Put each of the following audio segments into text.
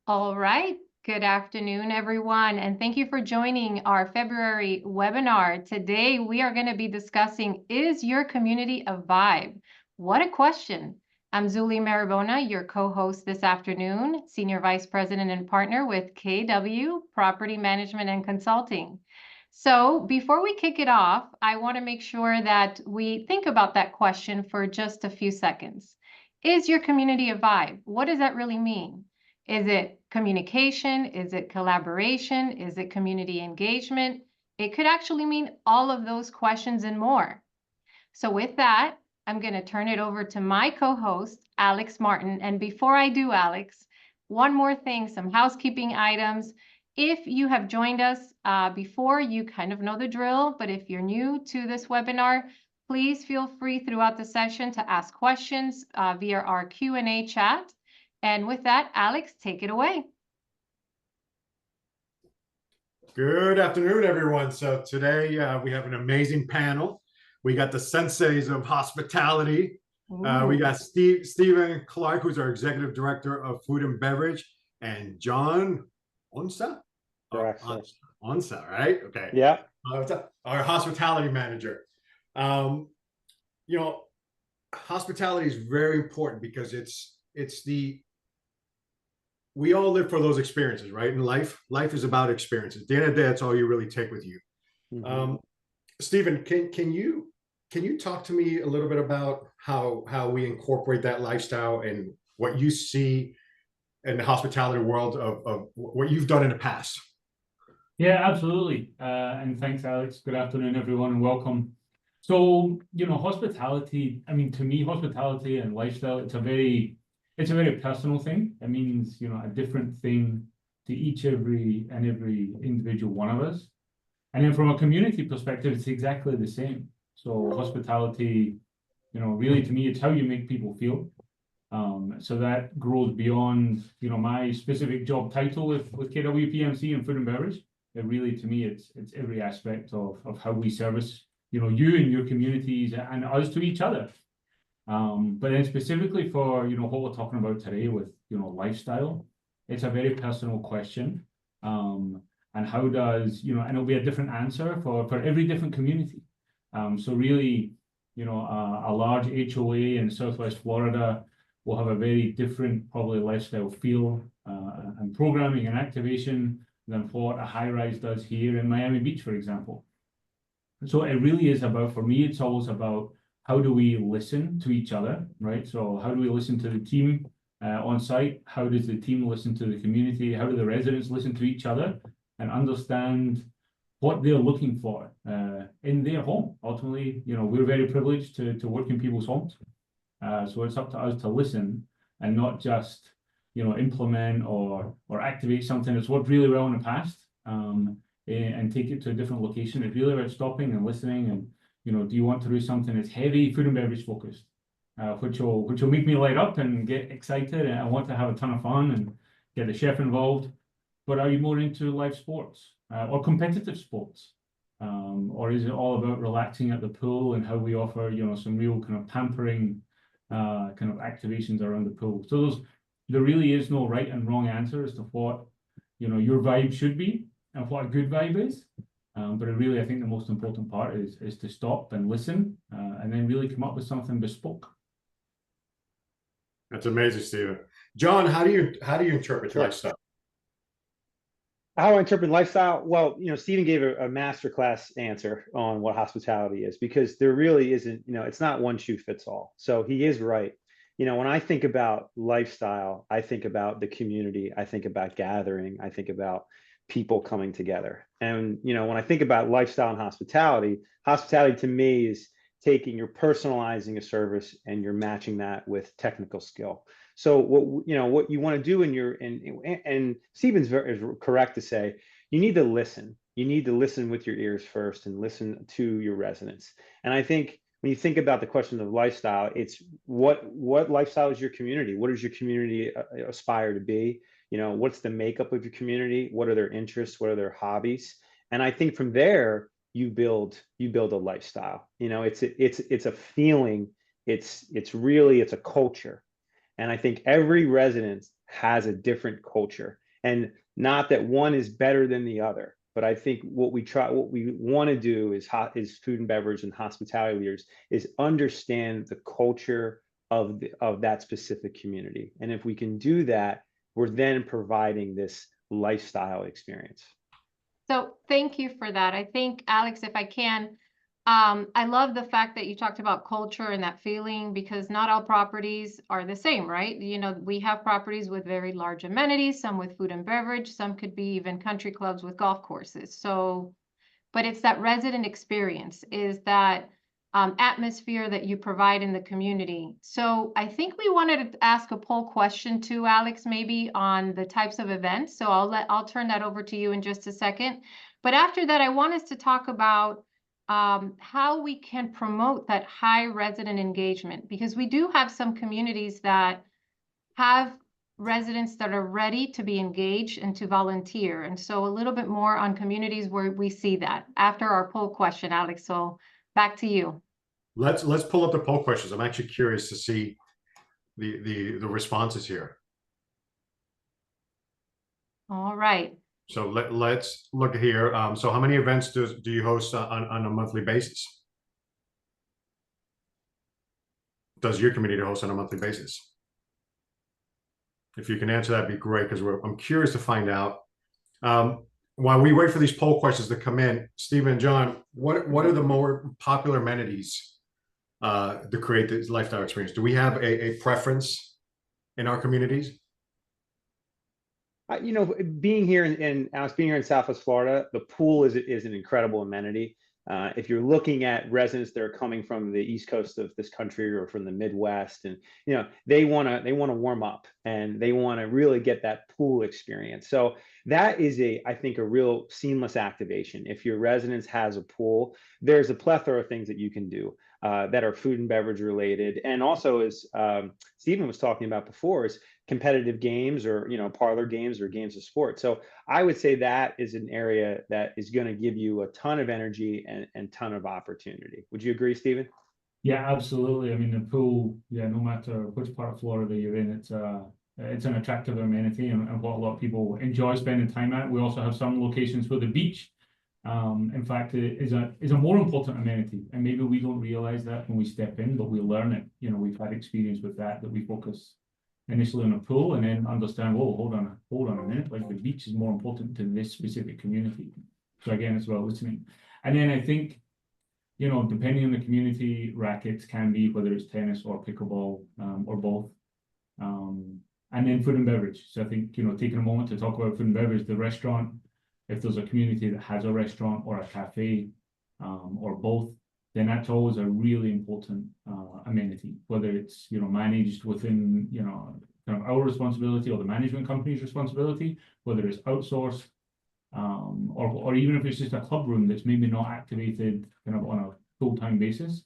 All right. Good afternoon, everyone, and thank you for joining our February webinar. Today, we are going to be discussing, is your community a vibe? What a question. I'm Zuli Marabona, your co-host this afternoon, Senior Vice President and Partner with KW Property Management and Consulting. So before we kick it off, I want to make sure that we think about that question for just a few seconds. Is your community a vibe? What does that really mean? Is it communication? Is it collaboration? Is it community engagement? It could actually mean all of those questions and more. So with that, I'm going to turn it over to my co-host, Alex Martin. And before I do, Alex, one more thing, some housekeeping items. If you have joined us before, you kind of know the drill, but if you're new to this webinar, please feel free throughout the session to ask questions via our Q&A chat. And with that, Alex, take it away. Good afternoon, everyone. So today we have an amazing panel. We got the senseis of hospitality. We got Stephen Clark, who's our Executive Director of Food and Beverage, and John Onsa? Onsa, right? Okay. Yeah. Our Hospitality Manager. Hospitality is very important because we all live for those experiences, right? In life is about experiences. At the end of the day, that's all you really take with you. Mm-hmm. Stephen, can you talk to me a little bit about how we incorporate that lifestyle and what you see in the hospitality world of what you've done in the past? Yeah, absolutely. And thanks, Alex. Good afternoon, everyone, and welcome. So, hospitality, to me, hospitality and lifestyle, it's a very personal thing. It means, a different thing to every individual one of us. And then from a community perspective, it's exactly the same. So hospitality, really to me, it's how you make people feel. So that grows beyond, my specific job title with KWPMC and food and beverage. It really, to me, it's every aspect of how we service, you and your communities and us to each other. But then specifically for, what we're talking about today with, lifestyle, it's a very personal question. And how does, and it'll be a different answer for every different community. So really, a large HOA in Southwest Florida will have a very different, probably lifestyle feel and programming and activation than what a high-rise does here in Miami Beach, for example. So it really is about, for me, it's always about how do we listen to each other, right? So how do we listen to the team on site? How does the team listen to the community? How do the residents listen to each other and understand what they're looking for in their home? Ultimately, we're very privileged to work in people's homes. So it's up to us to listen and not just, implement or activate something that's worked really well in the past and take it to a different location. It's really about stopping and listening and, do you want to do something that's heavy food and beverage focused, which will make me light up and get excited and I want to have a ton of fun and get the chef involved. But are you more into live sports or competitive sports? Or is it all about relaxing at the pool and how we offer, some real kind of pampering kind of activations around the pool? So there really is no right and wrong answer as to what, your vibe should be and what a good vibe is. But I think the most important part is to stop and listen and then really come up with something bespoke. That's amazing, Stephen. John, how do you interpret lifestyle? How I interpret lifestyle? Well, Stephen gave a masterclass answer on what hospitality is, because there really isn't, it's not one shoe fits all. So he is right. When I think about lifestyle, I think about the community. I think about gathering. I think about people coming together. And, when I think about lifestyle and hospitality to me is you're personalizing a service and you're matching that with technical skill. So what you want to do and Stephen's is correct to say, you need to listen. You need to listen with your ears first and listen to your residents. And I think when you think about the question of lifestyle, it's what lifestyle is your community? What does your community aspire to be? What's the makeup of your community? What are their interests? What are their hobbies? And I think from there, you build a lifestyle. It's a feeling. It's a culture. And I think every resident has a different culture. And not that one is better than the other, but I think what we want to do is food and beverage and hospitality leaders is understand the culture of that specific community. And if we can do that, we're then providing this lifestyle experience. So thank you for that. I think, Alex, if I can, I love the fact that you talked about culture and that feeling, because not all properties are the same, right? You know, we have properties with very large amenities, some with food and beverage, some could be even country clubs with golf courses. So, but it's that resident experience, is that atmosphere that you provide in the community. So I think we wanted to ask a poll question too, Alex, maybe on the types of events. So I'll turn that over to you in just a second. But after that, I want us to talk about how we can promote that high resident engagement, because we do have some communities that have residents that are ready to be engaged and to volunteer. And so a little bit more on communities where we see that after our poll question, Alex. So back to you. Let's pull up the poll questions. I'm actually curious to see the responses here. All right. So let's look here. So how many events do you host on a monthly basis? Does your community host on a monthly basis? If you can answer, that'd be great, because I'm curious to find out. While we wait for these poll questions to come in, Stephen and John, what are the more popular amenities to create this lifestyle experience? Do we have a preference in our communities? You know, being here in Southwest Florida, the pool is an incredible amenity. If you're looking at residents that are coming from the East Coast of this country or from the Midwest, and you know, they want to warm up and they want to really get that pool experience. So that is I think a real seamless activation. If your residence has a pool, there's a plethora of things that you can do that are food and beverage related, and also, as Stephen was talking about before, is competitive games, or you know, parlor games or games of sport. So I would say that is an area that is going to give you a ton of energy and ton of opportunity. Would you agree, Stephen? Yeah, absolutely. I mean, the pool, yeah, no matter which part of Florida you're in, it's an attractive amenity, and what a lot of people enjoy spending time at. We also have some locations where the beach, in fact, is a more important amenity, and maybe we don't realize that when we step in, but we learn it. You know, we've had experience with that we focus initially on a pool, and then understand, oh, hold on a minute, like the beach is more important to this specific community. So again, it's about listening. And then I think, you know, depending on the community, rackets can be, whether it's tennis or pickleball, or both. And then food and beverage. So I think, you know, taking a moment to talk about food and beverage, the restaurant, if there's a community that has a restaurant or a cafe, or both, then that's always a really important amenity, whether it's, you know, managed within, you know, kind of our responsibility or the management company's responsibility, whether it's outsourced, or even if it's just a club room that's maybe not activated kind of on a full-time basis.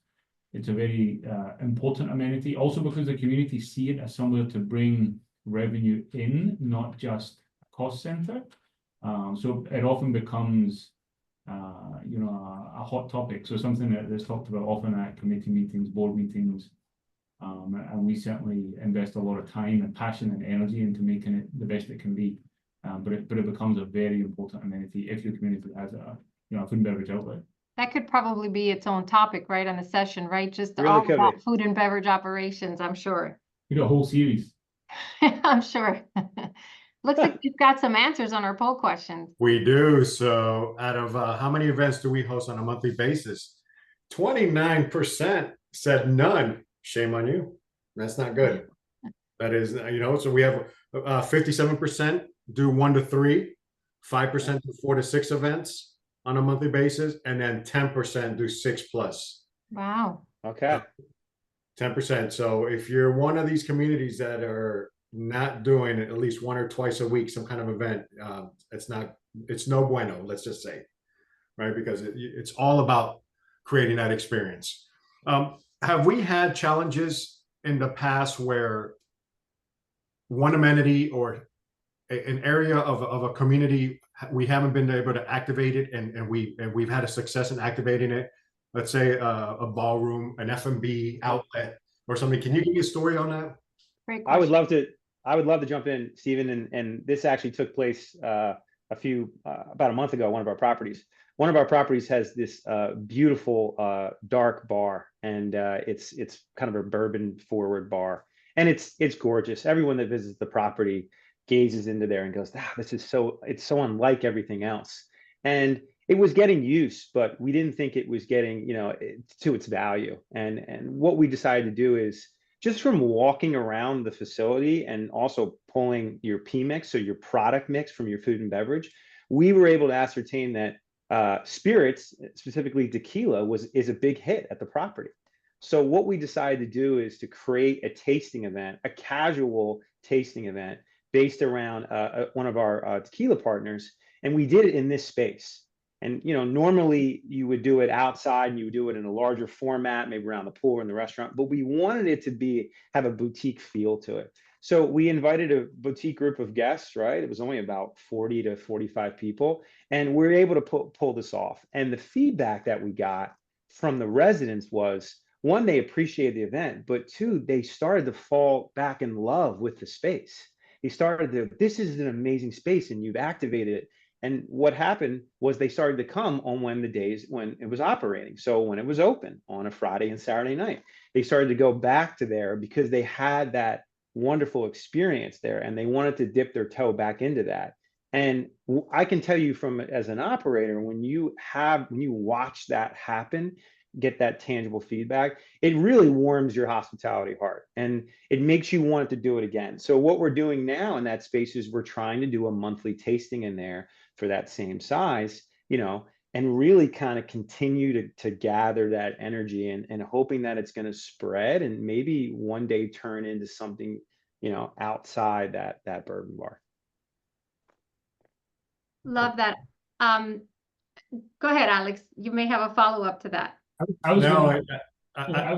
It's a very important amenity, also because the community see it as somewhere to bring revenue in, not just a cost center. So it often becomes you know, a hot topic. So something that's talked about often at committee meetings, board meetings, and we certainly invest a lot of time and passion and energy into making it the best it can be. But it becomes a very important amenity if your community has a, you know, food and beverage outlet. That could probably be its own topic, right, on the session, right? Just Really all could about be. food and beverage operations, I'm sure. We got a whole series. I'm sure. Looks like we've got some answers on our poll questions. We do. So out of how many events do we host on a monthly basis? 29% said none. Shame on you. That's not good. That is, you know, so we have 57% do 1 to 3, 5% do 4 to 6 events on a monthly basis, and then 10% do 6+. Wow. Okay. 10%. So if you're one of these communities that are not doing at least 1 or twice a week some kind of event, it's no bueno, let's just say, right? Because it's all about creating that experience. Have we had challenges in the past where one amenity or an area of a community, we haven't been able to activate it, and we've had a success in activating it? Let's say a ballroom, an F&B outlet or something. Can you give me a story on that? Great I would question. love to. I would love to jump in, Stephen, and this actually took place about a month ago. One of our properties has this beautiful dark bar, and it's kind of a bourbon forward bar, and it's gorgeous. Everyone that visits the property gazes into there and goes, "Ah, it's so unlike everything else." And it was getting use, but we didn't think it was getting, to its value. And what we decided to do is, just from walking around the facility and also pulling your P-mix, so your product mix from your food and beverage, we were able to ascertain that spirits, specifically tequila, is a big hit at the property. So what we decided to do is to create a tasting event, a casual tasting event based around one of our tequila partners, and we did it in this space. And normally you would do it outside and you would do it in a larger format, maybe around the pool or in the restaurant, but we wanted it to have a boutique feel to it. So we invited a boutique group of guests, right? It was only about 40 to 45 people, and we were able to pull this off. And the feedback that we got from the residents was, one, they appreciated the event, but two, they started to fall back in love with the space. They started to, this is an amazing space and you've activated it. And what happened was they started to come on when it was operating. So when it was open on a Friday and Saturday night, they started to go back to there because they had that wonderful experience there and they wanted to dip their toe back into that. And I can tell you as an operator, when you watch that happen, get that tangible feedback, it really warms your hospitality heart and it makes you want to do it again. So what we're doing now in that space is we're trying to do a monthly tasting in there for that same size, and really kind of continue to gather that energy and hoping that it's going to spread and maybe one day turn into something, outside that bourbon bar. Love that. Go ahead, Alex. You may have a follow-up to that. I was No,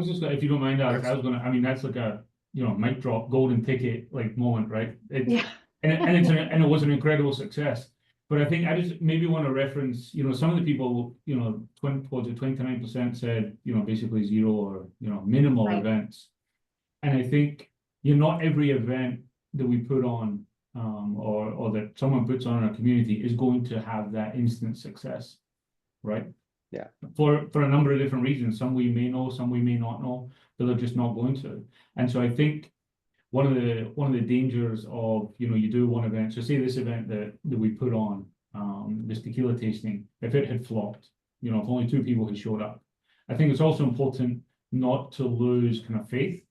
just gonna, if you don't mind, Alex, I mean, that's like a, mic drop, golden ticket like moment, right? Yeah. And it was an incredible success. But I think I just maybe want to reference, some of the people, 29% said, basically zero or, minimal Right. events. And I think, not every event that we put on, or that someone puts on in our community is going to have that instant success, right? Yeah. For a number of different reasons. Some we may know, some we may not know, but they're just not going to. And so I think one of the dangers of, you do one event, so say this event that we put on, this tequila tasting, if it had flopped, if only 2 people had showed up, I think it's also important not to lose kind of faith.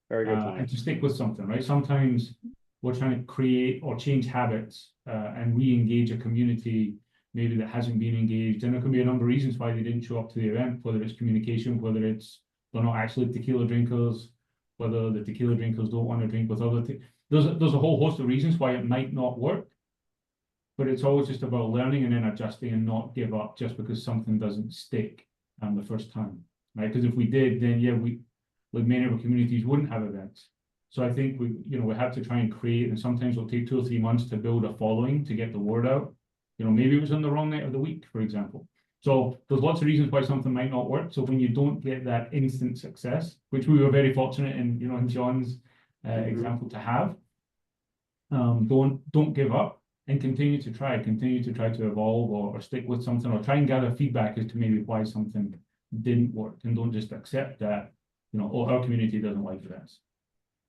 Very good point. And to stick with something, right? Sometimes we're trying to create or change habits and re-engage a community maybe that hasn't been engaged. And there can be a number of reasons why they didn't show up to the event, whether it's communication, whether it's they're not actually tequila drinkers, whether the tequila drinkers don't want to drink with other. There's a whole host of reasons why it might not work. But it's always just about learning and then adjusting and not give up just because something doesn't stick the first time, right? Because if we did, then yeah, like many of our communities wouldn't have events. So I think we have to try and create, and sometimes it'll take 2 or 3 months to build a following to get the word out. Maybe it was on the wrong night of the week, for example. So there's lots of reasons why something might not work. So when you don't get that instant success, which we were very fortunate in, in John's example to have, don't give up and continue to try to evolve or stick with something or try and gather feedback as to maybe why something didn't work, and don't just accept that, our community doesn't like events.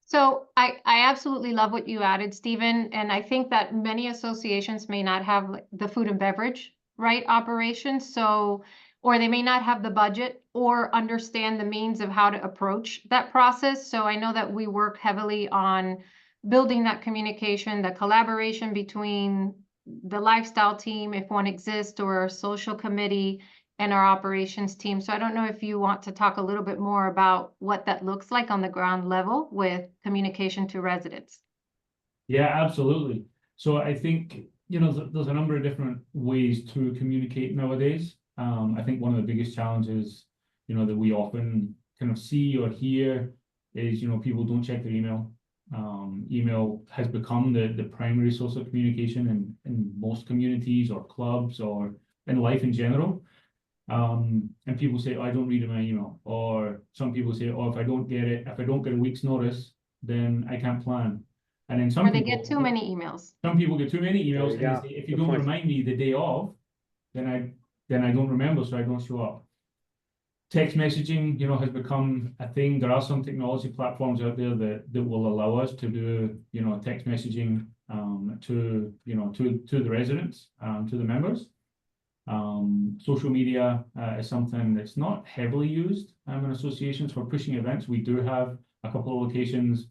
So I absolutely love what you added, Stephen. And I think that many associations may not have the food and beverage, right, operations. So, or they may not have the budget or understand the means of how to approach that process. So I know that we work heavily on building that communication, the collaboration between the lifestyle team, if one exists, or our social committee, and our operations team. So I don't know if you want to talk a little bit more about what that looks like on the ground level with communication to residents. Yeah, absolutely. So I think, there's a number of different ways to communicate nowadays. I think one of the biggest challenges, that we often kind of see or hear is, people don't check their email. Email has become the primary source of communication in most communities or clubs or in life in general. And people say, oh, I don't read my email. Or some people say, oh, if I don't get a week's notice, then I can't plan. And then some Or they people, get too many emails. some people get too many There emails you and go. they say, if you Good don't point. remind me the day of, then I don't remember, so I don't show up. Text messaging, has become a thing. There are some technology platforms out there that will allow us to do, text messaging to the residents, to the members. Social media is something that's not heavily used in associations for pushing events. We do have a couple of locations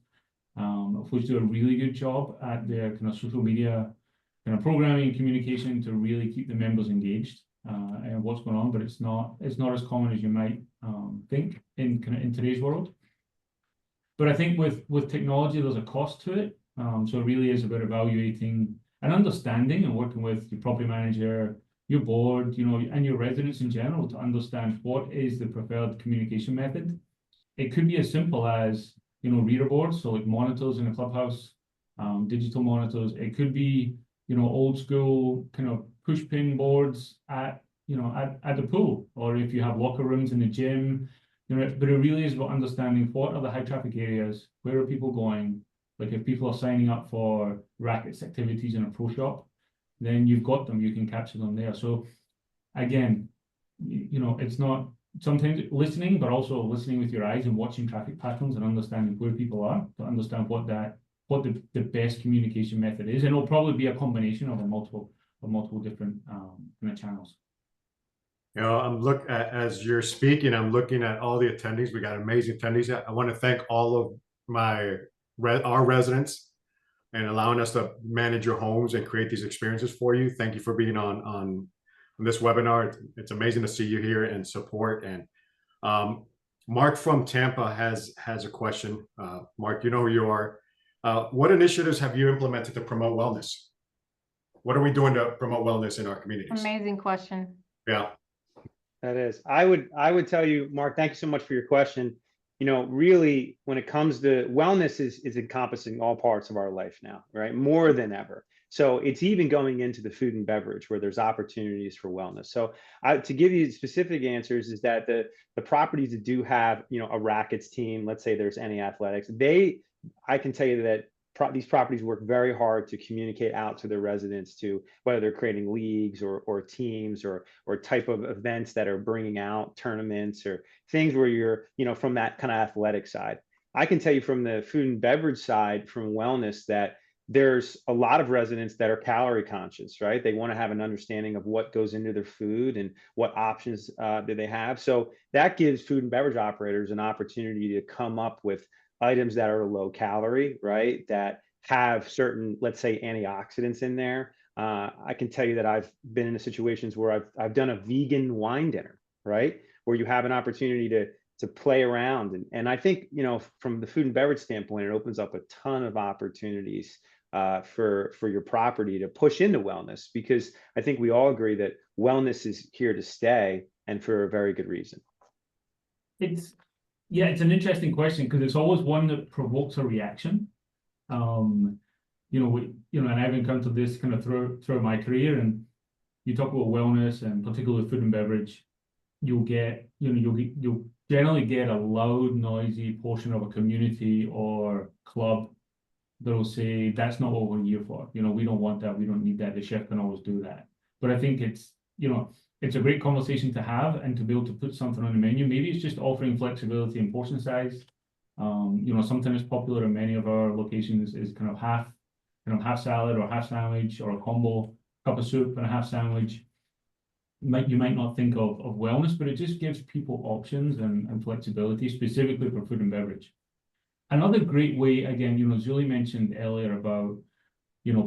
which do a really good job at their kind of social media kind of programming and communication to really keep the members engaged and what's going on, but it's not as common as you might think in today's world. But I think with technology, there's a cost to it. So it really is about evaluating and understanding and working with your property manager, your board, and your residents in general to understand what is the preferred communication method. It could be as simple as, reader boards, so like monitors in a clubhouse, digital monitors. It could be, old school kind of push pin boards at the pool, or if you have locker rooms in the gym, but it really is about understanding what are the high traffic areas, where are people going, like if people are signing up for rackets activities in a pro shop, then you've got them, you can capture them there. So again, it's not sometimes listening, but also listening with your eyes and watching traffic patterns and understanding where people are to understand what the best communication method is. And it'll probably be a combination of multiple different kind of channels. As you're speaking, I'm looking at all the attendees. We got amazing attendees. I want to thank all of our residents and allowing us to manage your homes and create these experiences for you. Thank you for being on this webinar. It's amazing to see you here and support. And Mark from Tampa has a question. Mark, you know who you are. What initiatives have you implemented to promote wellness? What are we doing to promote wellness in our communities? Amazing question. Yeah. That is. I would tell you, Mark, thank you so much for your question. Really, when it comes to wellness is encompassing all parts of our life now, right? More than ever. So it's even going into the food and beverage where there's opportunities for wellness. So to give you specific answers is that the properties that do have, a rackets team, let's say there's any athletics, I can tell you that these properties work very hard to communicate out to their residents, to whether they're creating leagues or teams or type of events that are bringing out tournaments or things where you're, from that kind of athletic side. I can tell you from the food and beverage side, from wellness, that there's a lot of residents that are calorie conscious, right? They want to have an understanding of what goes into their food and what options do they have. So that gives food and beverage operators an opportunity to come up with items that are low calorie, right? That have certain, let's say, antioxidants in there. I can tell you that I've been in situations where I've done a vegan wine dinner, right? Where you have an opportunity to play around. And I think, from the food and beverage standpoint, it opens up a ton of opportunities for your property to push into wellness, because I think we all agree that wellness is here to stay, and for a very good reason. It's an interesting question because it's always one that provokes a reaction. And I've encountered this kind of throughout my career. And you talk about wellness and particularly food and beverage, you'll generally get a loud, noisy portion of a community or club that'll say that's not what we're here for. We don't want that. We don't need that. The chef can always do that. But I think it's a great conversation to have and to be able to put something on the menu. Maybe it's just offering flexibility in portion size. Something that's popular in many of our locations is kind of half salad or half sandwich, or a combo, cup of soup and a half sandwich. You might not think of wellness, but it just gives people options and flexibility, specifically for food and beverage. Another great way, again, Julie mentioned earlier about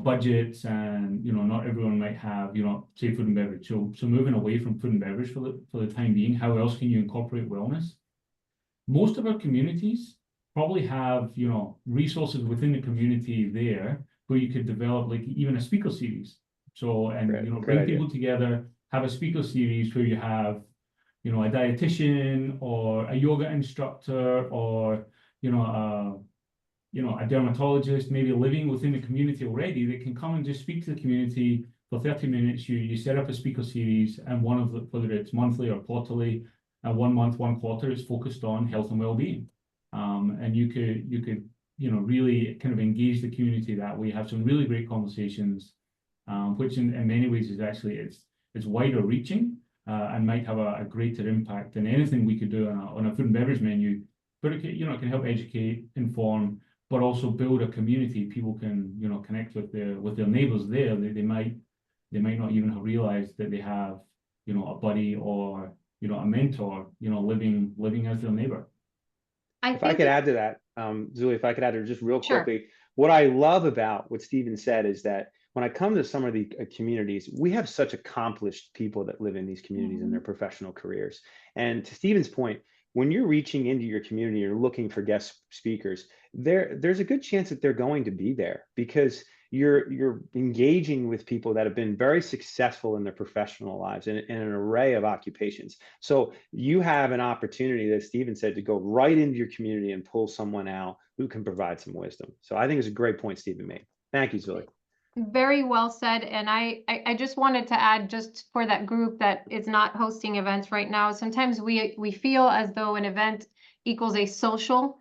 budgets and, not everyone might have, say food and beverage. So moving away from food and beverage for the time being, how else can you incorporate wellness? Most of our communities probably have, resources within the community there where you could develop like even a speaker series. So, and, bring people together, have a speaker series where you have, a dietitian or a yoga instructor or, a dermatologist maybe living within the community already that can come and just speak to the community for 30 minutes. You set up a speaker series, and whether it's monthly or quarterly, 1 month, 1 quarter is focused on health and well-being. And you could really kind of engage the community that way, have some really great conversations, which in many ways is actually, it's wider reaching and might have a greater impact than anything we could do on a food and beverage menu. But it can help educate, inform, but also build a community. People can, connect with their neighbors there. They might not even have realized that they have, a buddy or, a mentor, living as their neighbor. If I could add to that, Julie, if I could add to just real Sure. quickly, what I love about what Stephen said is that when I come to some of the communities, we have such accomplished people that live in these communities in their professional careers. And to Stephen's point, when you're reaching into your community, you're looking for guest speakers, there's a good chance that they're going to be there because you're engaging with people that have been very successful in their professional lives in an array of occupations. So you have an opportunity, as Stephen said, to go right into your community and pull someone out who can provide some wisdom. So I think it's a great point Stephen made. Thank you, Julie. Very well said. And I just wanted to add, just for that group that is not hosting events right now, sometimes we feel as though an event equals a social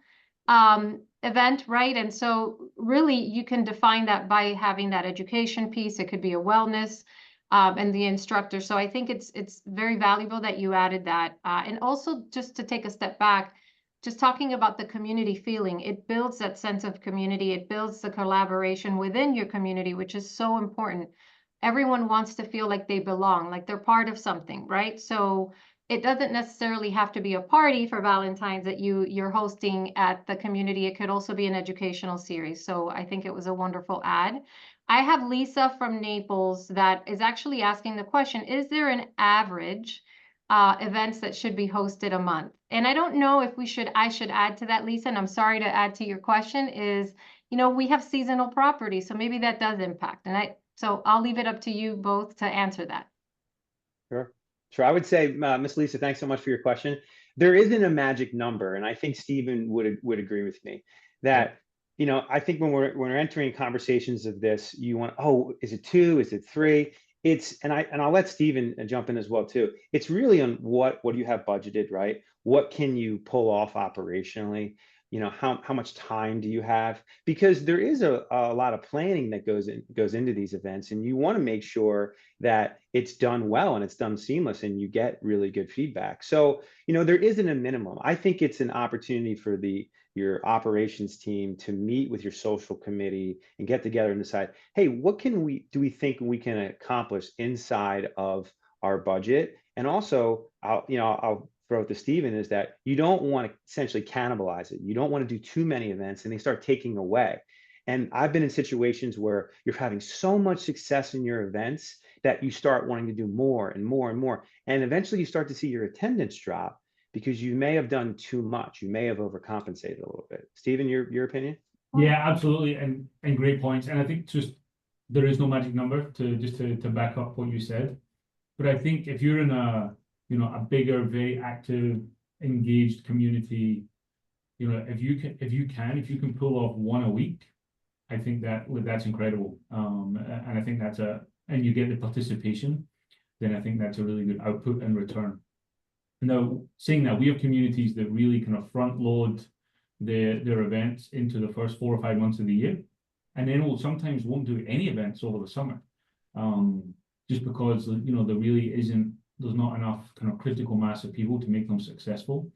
event, right? And so really you can define that by having that education piece. It could be a wellness and the instructor. So I think it's very valuable that you added that. And also just to take a step back, just talking about the community feeling, it builds that sense of community. It builds the collaboration within your community, which is so important. Everyone wants to feel like they belong, like they're part of something, right? So it doesn't necessarily have to be a party for Valentine's that you're hosting at the community. It could also be an educational series. So I think it was a wonderful ad. I have Lisa from Naples that is actually asking the question, is there an average events that should be hosted a month? And I don't know if I should add to that, Lisa, and I'm sorry to add to your question, is, we have seasonal property, so maybe that does impact. So I'll leave it up to you both to answer that. Sure. I would say, Miss Lisa, thanks so much for your question. There isn't a magic number, and I think Stephen would agree with me that, I think when we're entering conversations of this, you want, oh, is it 2? Is it 3? And I'll let Stephen jump in as well too. It's really on what do you have budgeted, right? What can you pull off operationally? How much time do you have? Because there is a lot of planning that goes into these events, and you want to make sure that it's done well and it's done seamless and you get really good feedback. So, there isn't a minimum. I think it's an opportunity for your operations team to meet with your social committee and get together and decide, hey, what do we think we can accomplish inside of our budget? And also, I'll throw it to Stephen, is that you don't want to essentially cannibalize it. You don't want to do too many events and they start taking away. And I've been in situations where you're having so much success in your events that you start wanting to do more and more and more. And eventually you start to see your attendance drop because you may have done too much. You may have overcompensated a little bit. Stephen, your opinion? Yeah, absolutely. And great points. And I think just there is no magic number to back up what you said. But I think if you're in a bigger, very active, engaged community, if you can pull off one a week, I think that's incredible. And I think and you get the participation, then I think that's a really good output and return. Now, saying that, we have communities that really kind of front load their events into the first 4 or 5 months of the year, and then sometimes won't do any events over the summer, just because there's not enough kind of critical mass of people to make them successful.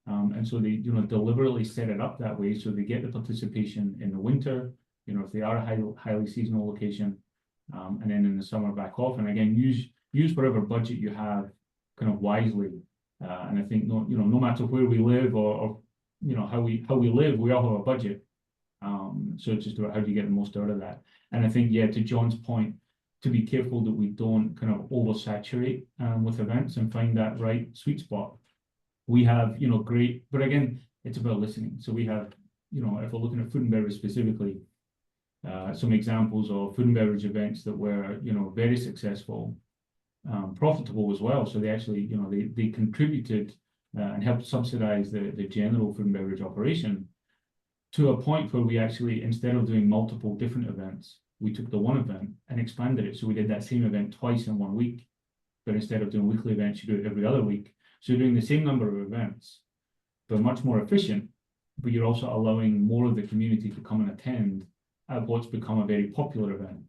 And so they, deliberately set it up that way so they get the participation in the winter, if they are a highly seasonal location, and then in the summer back off. And again, use whatever budget you have kind of wisely. And I think no matter where we live or how we live, we all have a budget. So it's just about how do you get the most out of that. And I think, to John's point, to be careful that we don't kind of oversaturate with events and find that right sweet spot. We have, great, but again, it's about listening. So we have, if we're looking at food and beverage specifically, some examples of food and beverage events that were, very successful, profitable as well. So they actually, they contributed and helped subsidize the general food and beverage operation to a point where we actually, instead of doing multiple different events, we took the one event and expanded it. So we did that same event twice in 1 week, but instead of doing weekly events, you do it every other week. So you're doing the same number of events, but much more efficient, but you're also allowing more of the community to come and attend at what's become a very popular event.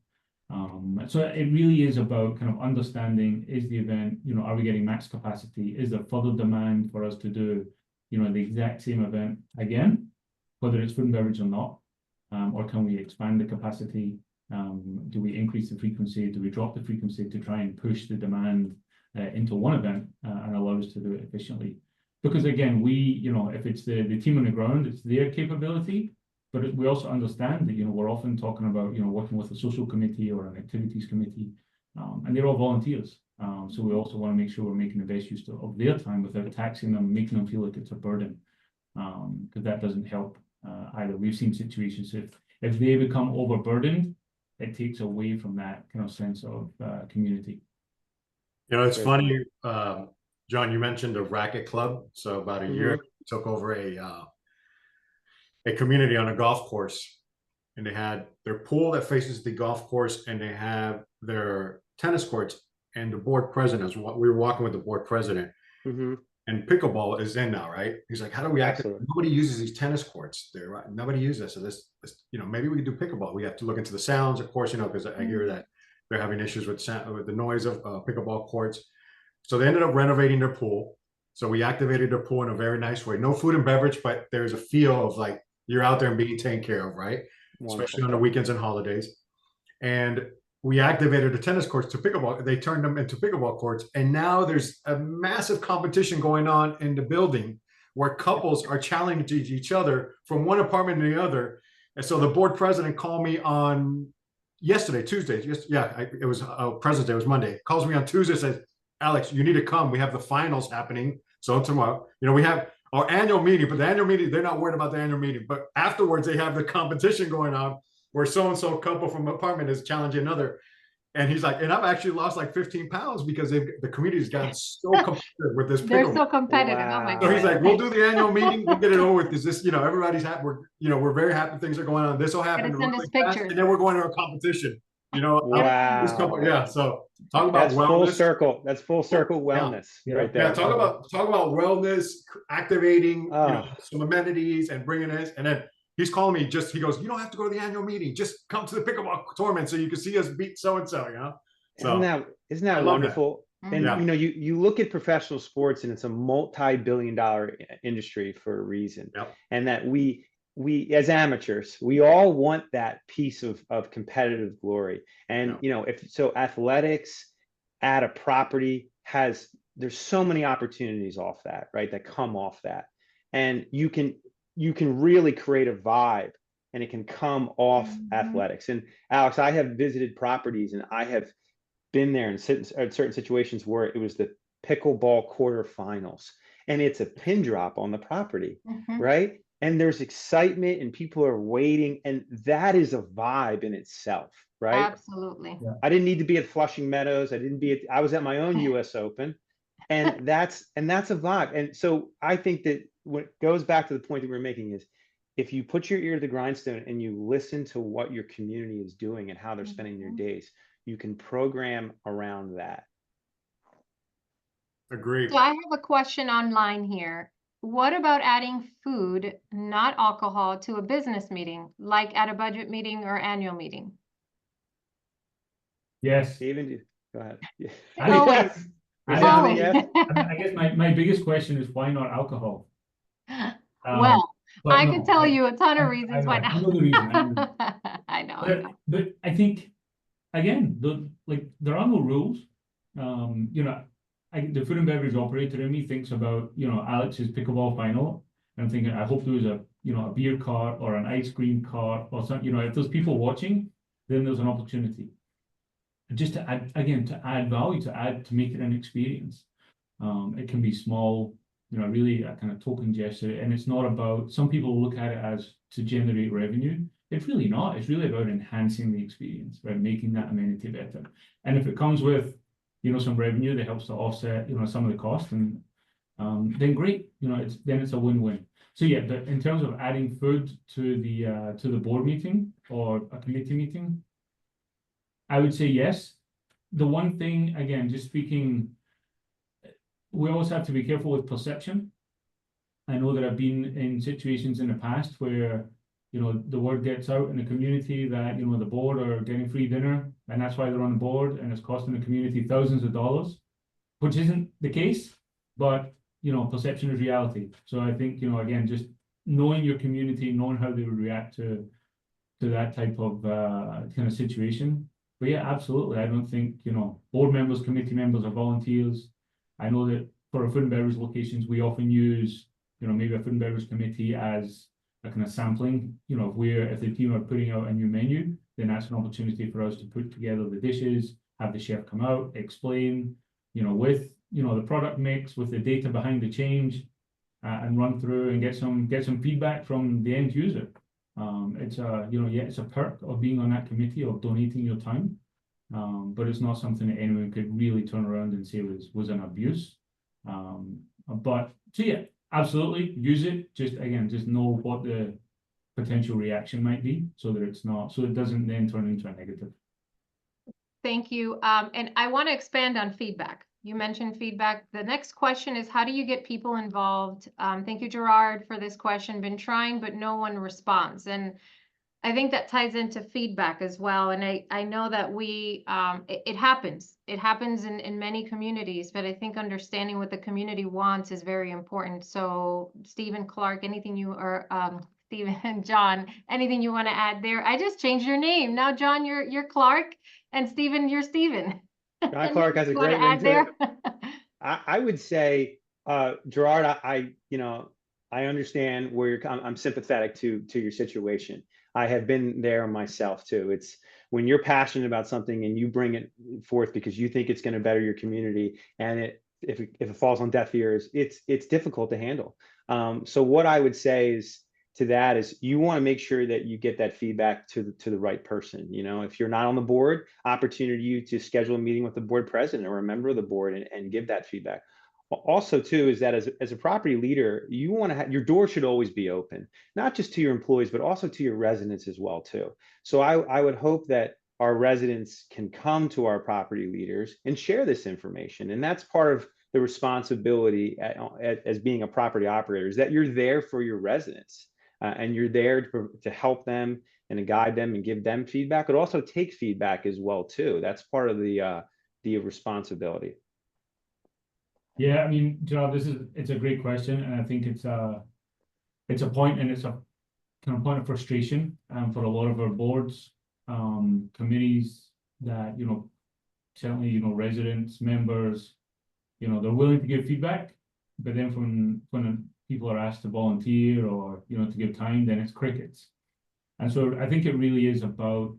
So it really is about kind of understanding, is the event, are we getting max capacity? Is there further demand for us to do, the exact same event again, whether it's food and beverage or not? Or can we expand the capacity? Do we increase the frequency? Do we drop the frequency to try and push the demand into one event and allow us to do it efficiently? Because again, if it's the team on the ground, it's their capability. But we also understand that, we're often talking about, working with a social committee or an activities committee, and they're all volunteers. So we also want to make sure we're making the best use of their time without taxing them, making them feel like it's a burden, because that doesn't help either. We've seen situations if they become overburdened, it takes away from that kind of sense of community. It's funny, John, you mentioned a racket club. So about a year ago, we took over a community on a golf course, and they had their pool that faces the golf course, and they have their tennis courts. And the board president, we were walking with the board president, and pickleball is in now, right? He's like, how do we activate? Nobody uses these tennis courts there, right? Nobody uses it. So this, maybe we could do pickleball. We have to look into the sounds, of course, because I hear that they're having issues with the noise of pickleball courts. So they ended up renovating their pool. So we activated their pool in a very nice way. No food and beverage, but there's a feel of like you're out there and being taken care of, right? Wonderful. Especially on the weekends and holidays. And we activated the tennis courts to pickleball. They turned them into pickleball courts. And now there's a massive competition going on in the building where couples are challenging each other from one apartment to the other. And so the board president called me on yesterday, Tuesday. It was President's Day, it was Monday. Calls me on Tuesday, says, Alex, you need to come. We have the finals happening. So tomorrow, we have our annual meeting, but the annual meeting, they're not worried about the annual meeting. But afterwards, they have the competition going on where so-and-so couple from apartment is challenging another. And he's like, and I've actually lost like 15 pounds because the community's gotten so competitive with this. They're so competitive. Wow. Oh my God. So he's like, we'll do the annual meeting. We'll get it over with. Is this, everybody's happy. We're very happy things are going on. This will happen really fast, and then we're going to a competition. Wow. So talk about that's wellness. Full circle. That's full circle wellness right there. Yeah, talk about wellness, activating some amenities and bringing this. And then he's calling me. He goes, you don't have to go to the annual meeting. Just come to the pickleball tournament so you can see us beat so and so. So isn't that wonderful? That. And you look at professional sports, and it's a multi-billion-dollar industry for a reason. Yep. And that we as amateurs, we all want that piece of competitive glory. And athletics at a property there's so many opportunities off that, right? That come off that. And you can really create a vibe, and it can come off athletics. And Alex, I have visited properties, and I have been there in certain situations where it was the pickleball quarterfinals, and it's a pin drop on the property, right? And there's excitement, and people are waiting, and that is a vibe in itself, right? Absolutely. Yeah. I didn't need to be at Flushing Meadows. I was at my own US Open, and that's a vibe. And so I think that what goes back to the point that we're making is, if you put your ear to the grindstone and you listen to what your community is doing and how they're spending their days, you can program around that. Agreed. So I have a question online here. What about adding food, not alcohol, to a business meeting, like at a budget meeting or annual meeting? Yes. Steven, go ahead. Always. I guess my biggest question is, why not alcohol? Well, I could tell you a ton of reasons why not. I know the reason. I know. But I think, again, there are no rules. The food and beverage operator in me thinks about, Alex's pickleball final. And I'm thinking, I hope there was a beer cart or an ice cream cart or something. If there's people watching, then there's an opportunity. Just to add value, to make it an experience. It can be small, really a kind of token gesture. And it's not about, some people look at it as to generate revenue. It's really not. It's really about enhancing the experience, right? Making that amenity better. And if it comes with, some revenue that helps to offset, some of the cost, and then great. It's a win-win. So yeah, but in terms of adding food to the board meeting or a committee meeting, I would say yes. The one thing, again, just speaking, we always have to be careful with perception. I know that I've been in situations in the past where, you know, the word gets out in the community that, you know, the board are getting free dinner, and that's why they're on the board, and it's costing the community thousands of dollars, which isn't the case, but, you know, perception is reality. So I think, you know, again, just knowing your community, knowing how they would react to that type of kind of situation. But yeah, absolutely. I don't think, you know, board members, committee members are volunteers. I know that for our food and beverage locations, we often use, you know, maybe a food and beverage committee as a kind of sampling. You know, if the team are putting out a new menu, then that's an opportunity for us to put together the dishes, have the chef come out, explain, you know, with, you know, the product mix, with the data behind the change, and run through and get some feedback from the end user. It's a, you know, yeah, it's a perk of being on that committee, of donating your time, but it's not something that anyone could really turn around and say was an abuse. But so yeah, absolutely use it. Just again, just know what the potential reaction might be, so that it's not, so it doesn't then turn into a negative. Thank you. And I want to expand on feedback. You mentioned feedback. The next question is, how do you get people involved? Thank you, Gerard, for this question. Been trying, but no one responds. And I think that ties into feedback as well. And I know that it happens. It happens in many communities, but I think understanding what the community wants is very important. So Stephen, Clark, anything you or Stephen and John, anything you want to add there? I just changed your name. Now, John, you're Clark, and Stephen, you're Stephen. John Clark has a You wanna great ring add to there? it. I would say, Gerard, you know, I understand where I'm sympathetic to your situation. I have been there myself too. It's when you're passionate about something and you bring it forth because you think it's going to better your community, and if it falls on deaf ears, it's difficult to handle. So what I would say is to that is you want to make sure that you get that feedback to the right person. You know, if you're not on the board, opportunity to schedule a meeting with the board president or a member of the board and give that feedback. Also too is that as a property leader, you want to have your door should always be open, not just to your employees, but also to your residents as well too. So I would hope that our residents can come to our property leaders and share this information. And that's part of the responsibility as being a property operator, is that you're there for your residents. And you're there to help them and to guide them and give them feedback, but also take feedback as well too. That's part of the responsibility. Yeah, I mean, Gerard, it's a great question, and I think it's a point, and it's a kind of point of frustration for a lot of our boards, committees, that, you know, certainly, you know, residents, members, you know, they're willing to give feedback, but then when people are asked to volunteer or, you know, to give time, then it's crickets. And so I think it really is about,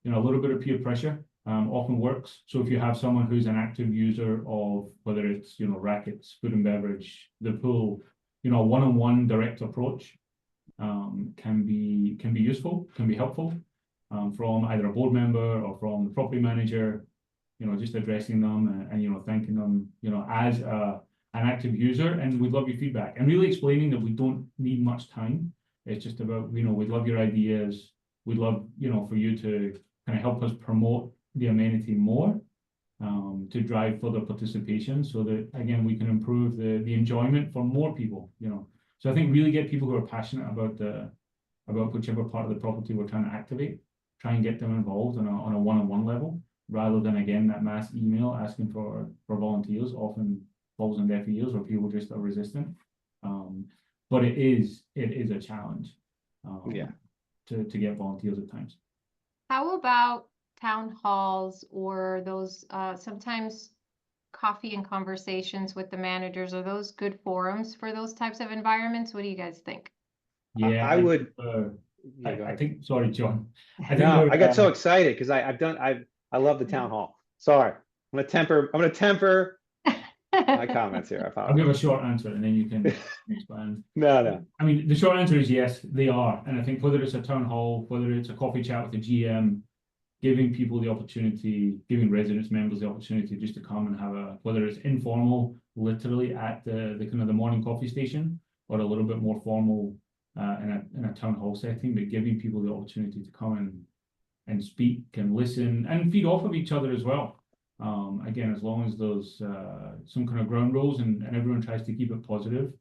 you know, a little bit of peer pressure often works. So if you have someone who's an active user of, whether it's, you know, rackets, food and beverage, the pool, you know, a one-on-one direct approach can be useful, can be helpful from either a board member or from the property manager, you know, just addressing them and you know, thanking them, you know, as an active user, and we'd love your feedback, and really explaining that we don't need much time. It's just about, you know, we'd love your ideas. We'd love, you know, for you to kind of help us promote the amenity more, to drive further participation, so that again we can improve the enjoyment for more people, you know. So I think really get people who are passionate about whichever part of the property we're trying to activate, try and get them involved on a one-on-one level, rather than again that mass email asking for volunteers often falls on deaf ears, or people just are resistant. But it is a challenge to get volunteers at times. How about town halls or those sometimes coffee and conversations with the managers? Are those good forums for those types of environments? What do you guys think? Yeah, I would. I think, sorry, John. I got so excited because I love the town hall. Sorry, I'm gonna temper my comments here. I'll give a short answer and then you can expand. No. I mean, the short answer is yes, they are. And I think whether it's a town hall, whether it's a coffee chat with the GM, giving people the opportunity, giving residents, members the opportunity just to come and have whether it's informal, literally at the kind of the morning coffee station, or a little bit more formal in a town hall setting, but giving people the opportunity to come and speak and listen and feed off of each other as well. Again, as long as there's some kind of ground rules and everyone tries to keep it positive,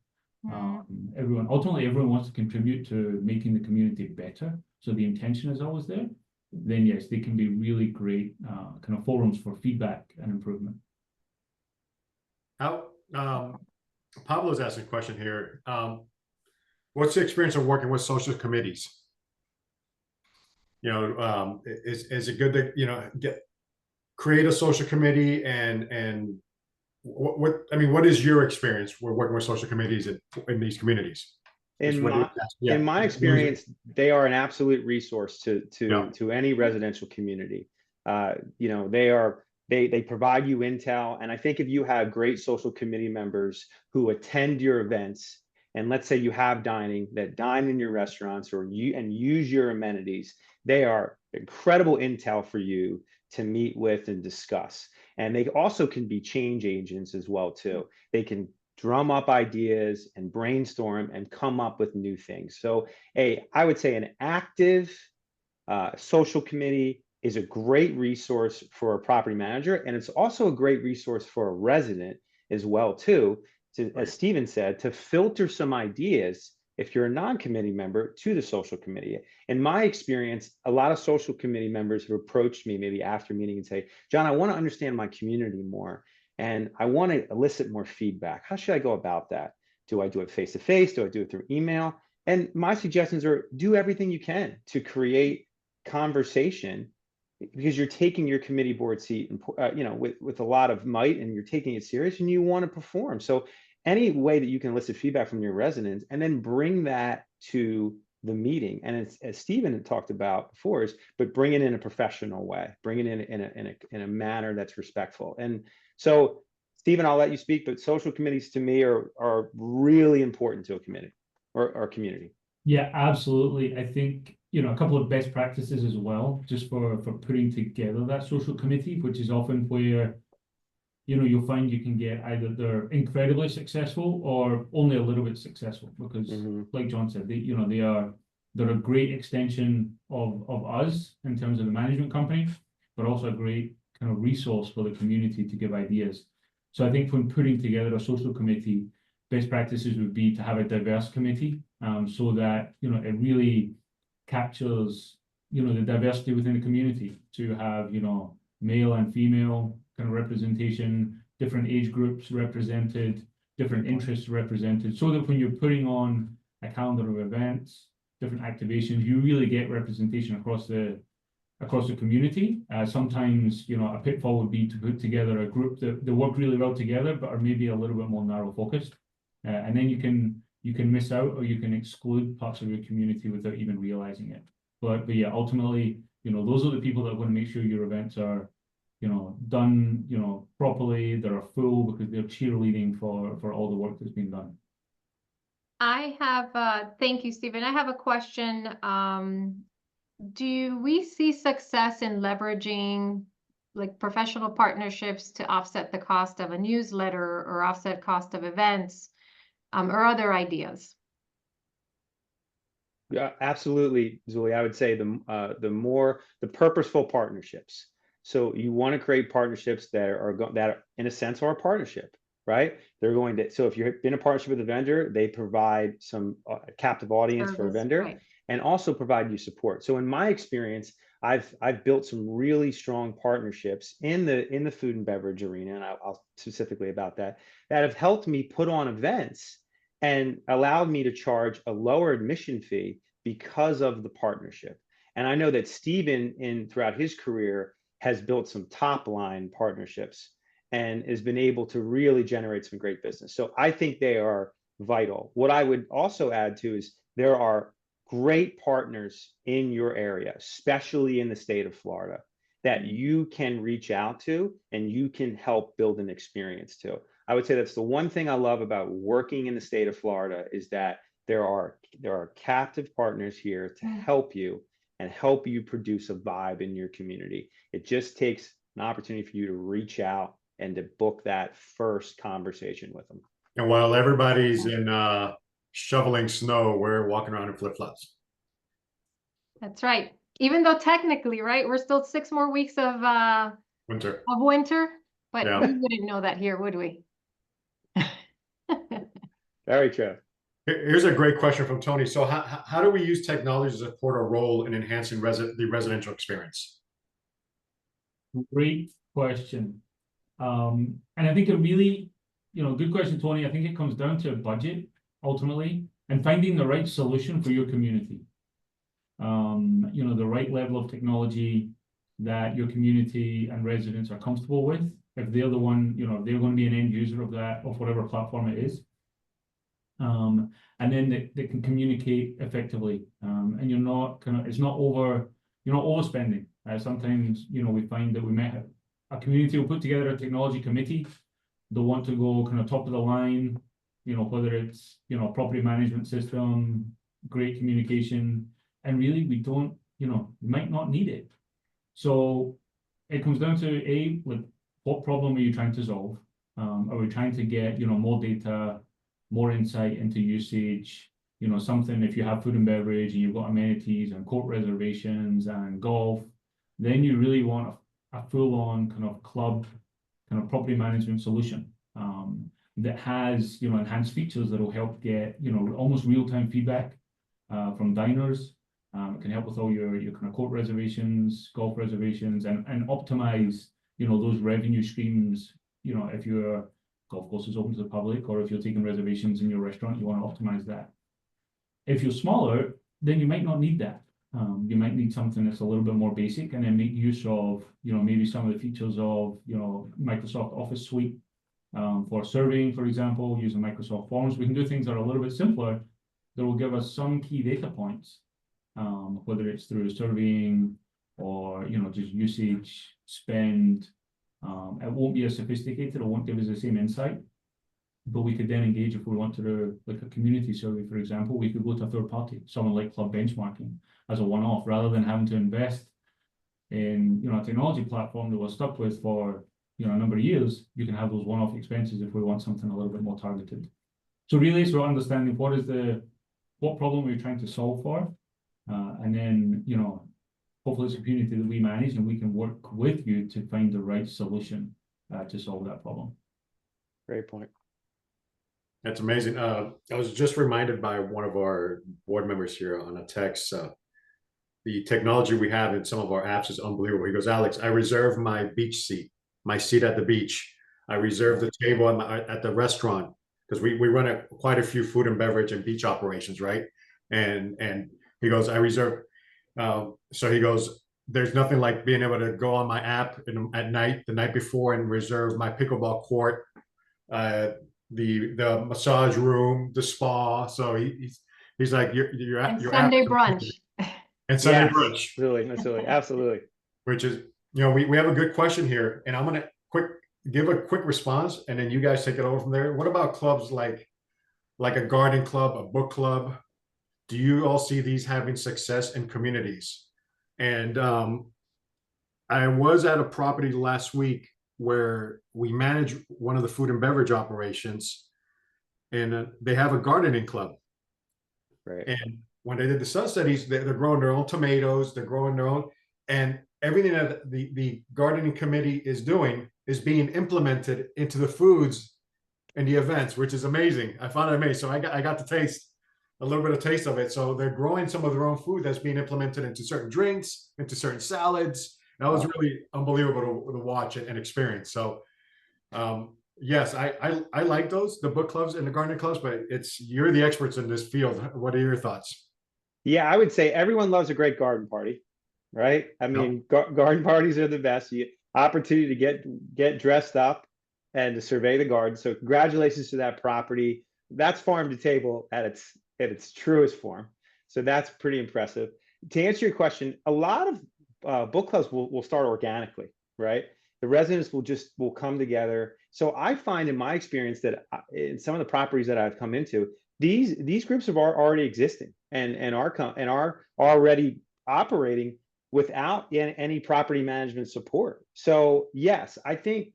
Ultimately, everyone wants to contribute to making the community better. So the intention is always there. Then yes, they can be really great kind of forums for feedback and improvement. How, Pablo's asked a question here. What's the experience of working with social committees? You know, is it good to, you know, create a social committee and what I mean, what is your experience with working with social committees in these communities? In my experience, they are an absolute resource to any residential community. You know, they provide you intel, and I think if you have great social committee members who attend your events, and let's say you have dining that dine in your restaurants and use your amenities, they are incredible intel for you to meet with and discuss. And they also can be change agents as well too. They can drum up ideas and brainstorm and come up with new things. So I would say an active social committee is a great resource for a property manager, and it's also a great resource for a resident as well too, as Stephen said, to filter some ideas if you're a non-committee member to the social committee. In my experience, a lot of social committee members have approached me maybe after meeting and say, John, I want to understand my community more, and I want to elicit more feedback. How should I go about that? Do I do it face-to-face? Do I do it through email? And my suggestions are do everything you can to create conversation, because you're taking your committee board seat and you know, with a lot of might, and you're taking it serious and you want to perform. So any way that you can elicit feedback from your residents and then bring that to the meeting, and as Stephen had talked about before, but bring it in a professional way, bring it in a manner that's respectful. And so, Stephen, I'll let you speak, but social committees to me are really important to a committee or our community. Yeah, absolutely. I think, you know, a couple of best practices as well, just for putting together that social committee, which is often where, you know, you'll find you can get either they're incredibly successful or only a little bit successful, because like John said, they're a great extension of us in terms of the management company, but also a great kind of resource for the community to give ideas. So I think when putting together a social committee, best practices would be to have a diverse committee, so that, you know, it really captures, you know, the diversity within the community, to have, you know, male and female kind of representation, different age groups represented, different interests represented, so that when you're putting on a calendar of events, different activations, you really get representation across the community. Sometimes, you know, a pitfall would be to put together a group that work really well together, but are maybe a little bit more narrow focused, and then you can miss out, or you can exclude parts of your community without even realizing it. But yeah, ultimately, you know, those are the people that are going to make sure your events are, you know, done, you know, properly, that are full, because they're cheerleading for all the work that's been done. I have, thank you, Stephen. I have a question. Do we see success in leveraging like professional partnerships to offset the cost of a newsletter or offset cost of events, or other ideas? Yeah, absolutely, Zuli. I would say the purposeful partnerships. So you want to create partnerships that are in a sense are a partnership, right? They're going to, so if you're in a partnership with a vendor, they provide some captive audience for a vendor, right, and also provide you support. So in my experience, I've built some really strong partnerships in the food and beverage arena, and I'll specifically about that have helped me put on events and allowed me to charge a lower admission fee because of the partnership. And I know that Stephen, throughout his career, has built some top line partnerships and has been able to really generate some great business. So I think they are vital. What I would also add to is there are great partners in your area, especially in the state of Florida, that you can reach out to and you can help build an experience to. I would say that's the one thing I love about working in the state of Florida, is that there are captive partners here to help you and help you produce a vibe in your community. It just takes an opportunity for you to reach out and to book that first conversation with them. And while everybody's in shoveling snow, we're walking around in flip-flops. That's right. Even though technically, right, we're still 6 more weeks of winter, but we wouldn't know that here, would we? Very true. Here's a great question from Tony. So how do we use technology to support a role in enhancing the residential experience? Great question. And I think it really, good question, Tony. I think it comes down to a budget ultimately and finding the right solution for your community. The right level of technology that your community and residents are comfortable with. If they're the one, if they're going to be an end user of that, of whatever platform it is. And then they can communicate effectively. And you're not overspending. Sometimes, we find that we might have a community will put together a technology committee. They'll want to go kind of top of the line, whether it's, property management system, great communication, and really we don't, might not need it. So it comes down to like, what problem are you trying to solve? Are we trying to get, more data, more insight into usage, something if you have food and beverage and you've got amenities and court reservations and golf, then you really want a full-on kind of club, kind of property management solution that has, enhanced features that will help get, almost real-time feedback from diners. It can help with all your kind of court reservations, golf reservations, and optimize, those revenue streams. If your golf course is open to the public, or if you're taking reservations in your restaurant, you want to optimize that. If you're smaller, then you might not need that. You might need something that's a little bit more basic, and then make use of, maybe some of the features of, Microsoft Office Suite for surveying, for example, using Microsoft Forms. We can do things that are a little bit simpler that will give us some key data points, whether it's through surveying or, just usage, spend. It won't be as sophisticated, it won't give us the same insight, but we could then engage if we want to do like a community survey, for example. We could go to a third party, someone like Club Benchmarking, as a one-off, rather than having to invest in, a technology platform that we're stuck with for, a number of years. You can have those one-off expenses if we want something a little bit more targeted. So really, it's about understanding what problem we're trying to solve for, and then, hopefully it's a community that we manage and we can work with you to find the right solution to solve that problem. Great point. That's amazing. I was just reminded by one of our board members here on a text. The technology we have in some of our apps is unbelievable. He goes, Alex, I reserve my beach seat, my seat at the beach. I reserve the table at the restaurant, because we run quite a few food and beverage and beach operations, right? And he goes, I reserve. So he goes, there's nothing like being able to go on my app at night, the night before, and reserve my pickleball court, the massage room, the spa. So he's like, you're at your Sunday app brunch. and Sunday Yes, brunch. absolutely. Which is, we have a good question here, and I'm gonna give a quick response, and then you guys take it over from there. What about clubs like a garden club, a book club? Do you all see these having success in communities? And I was at a property last week where we manage one of the food and beverage operations, and they have a gardening club. Right. And when they did the sun studies, they're growing their own tomatoes, they're growing their own, and everything that the gardening committee is doing is being implemented into the foods and the events, which is amazing. I found it amazing. So I got to taste a little bit of taste of it. So they're growing some of their own food that's being implemented into certain drinks, into certain salads. That was really unbelievable to watch and experience. So yes, I like the book clubs and the gardening clubs, but you're the experts in this field. What are your thoughts? Yeah, I would say everyone loves a great garden party, right? I mean, garden parties are the best. Opportunity to get dressed up and to survey the garden. So congratulations to that property. That's farm to table at its truest form. So that's pretty impressive. To answer your question, a lot of book clubs will start organically, right? The residents will come together. So I find in my experience that in some of the properties that I've come into, these groups are already existing and are already operating without any property management support. So yes, I think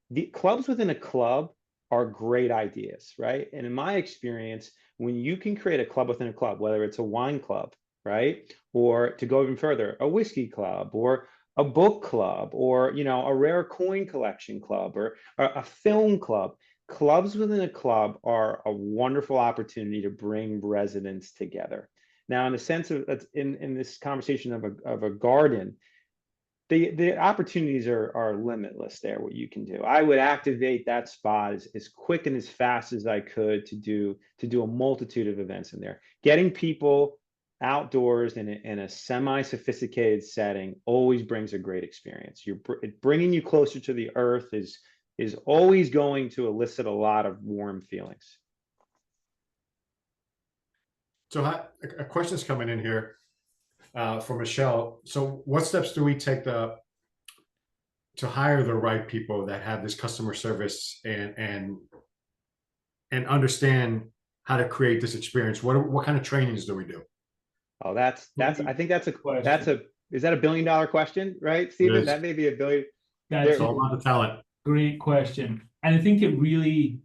the clubs within a club are great ideas, right? And in my experience, when you can create a club within a club, whether it's a wine club, right? Or to go even further, a whiskey club or a book club or, a rare coin collection club or a film club, clubs within a club are a wonderful opportunity to bring residents together. Now, in the sense of in this conversation of a garden, the opportunities are limitless there, what you can do. I would activate that spot as quick and as fast as I could to do a multitude of events in there. Getting people outdoors in a semi-sophisticated setting always brings a great experience. Bringing you closer to the earth is always going to elicit a lot of warm feelings. So a question's coming in here from Michelle. So what steps do we take to hire the right people that have this customer service and understand how to create this experience? What kind of trainings do we do? Oh, I think is that $1 billion question, right, It Stephen? is. That may be $1 billion. It's all about the talent. Great question. And I think it really,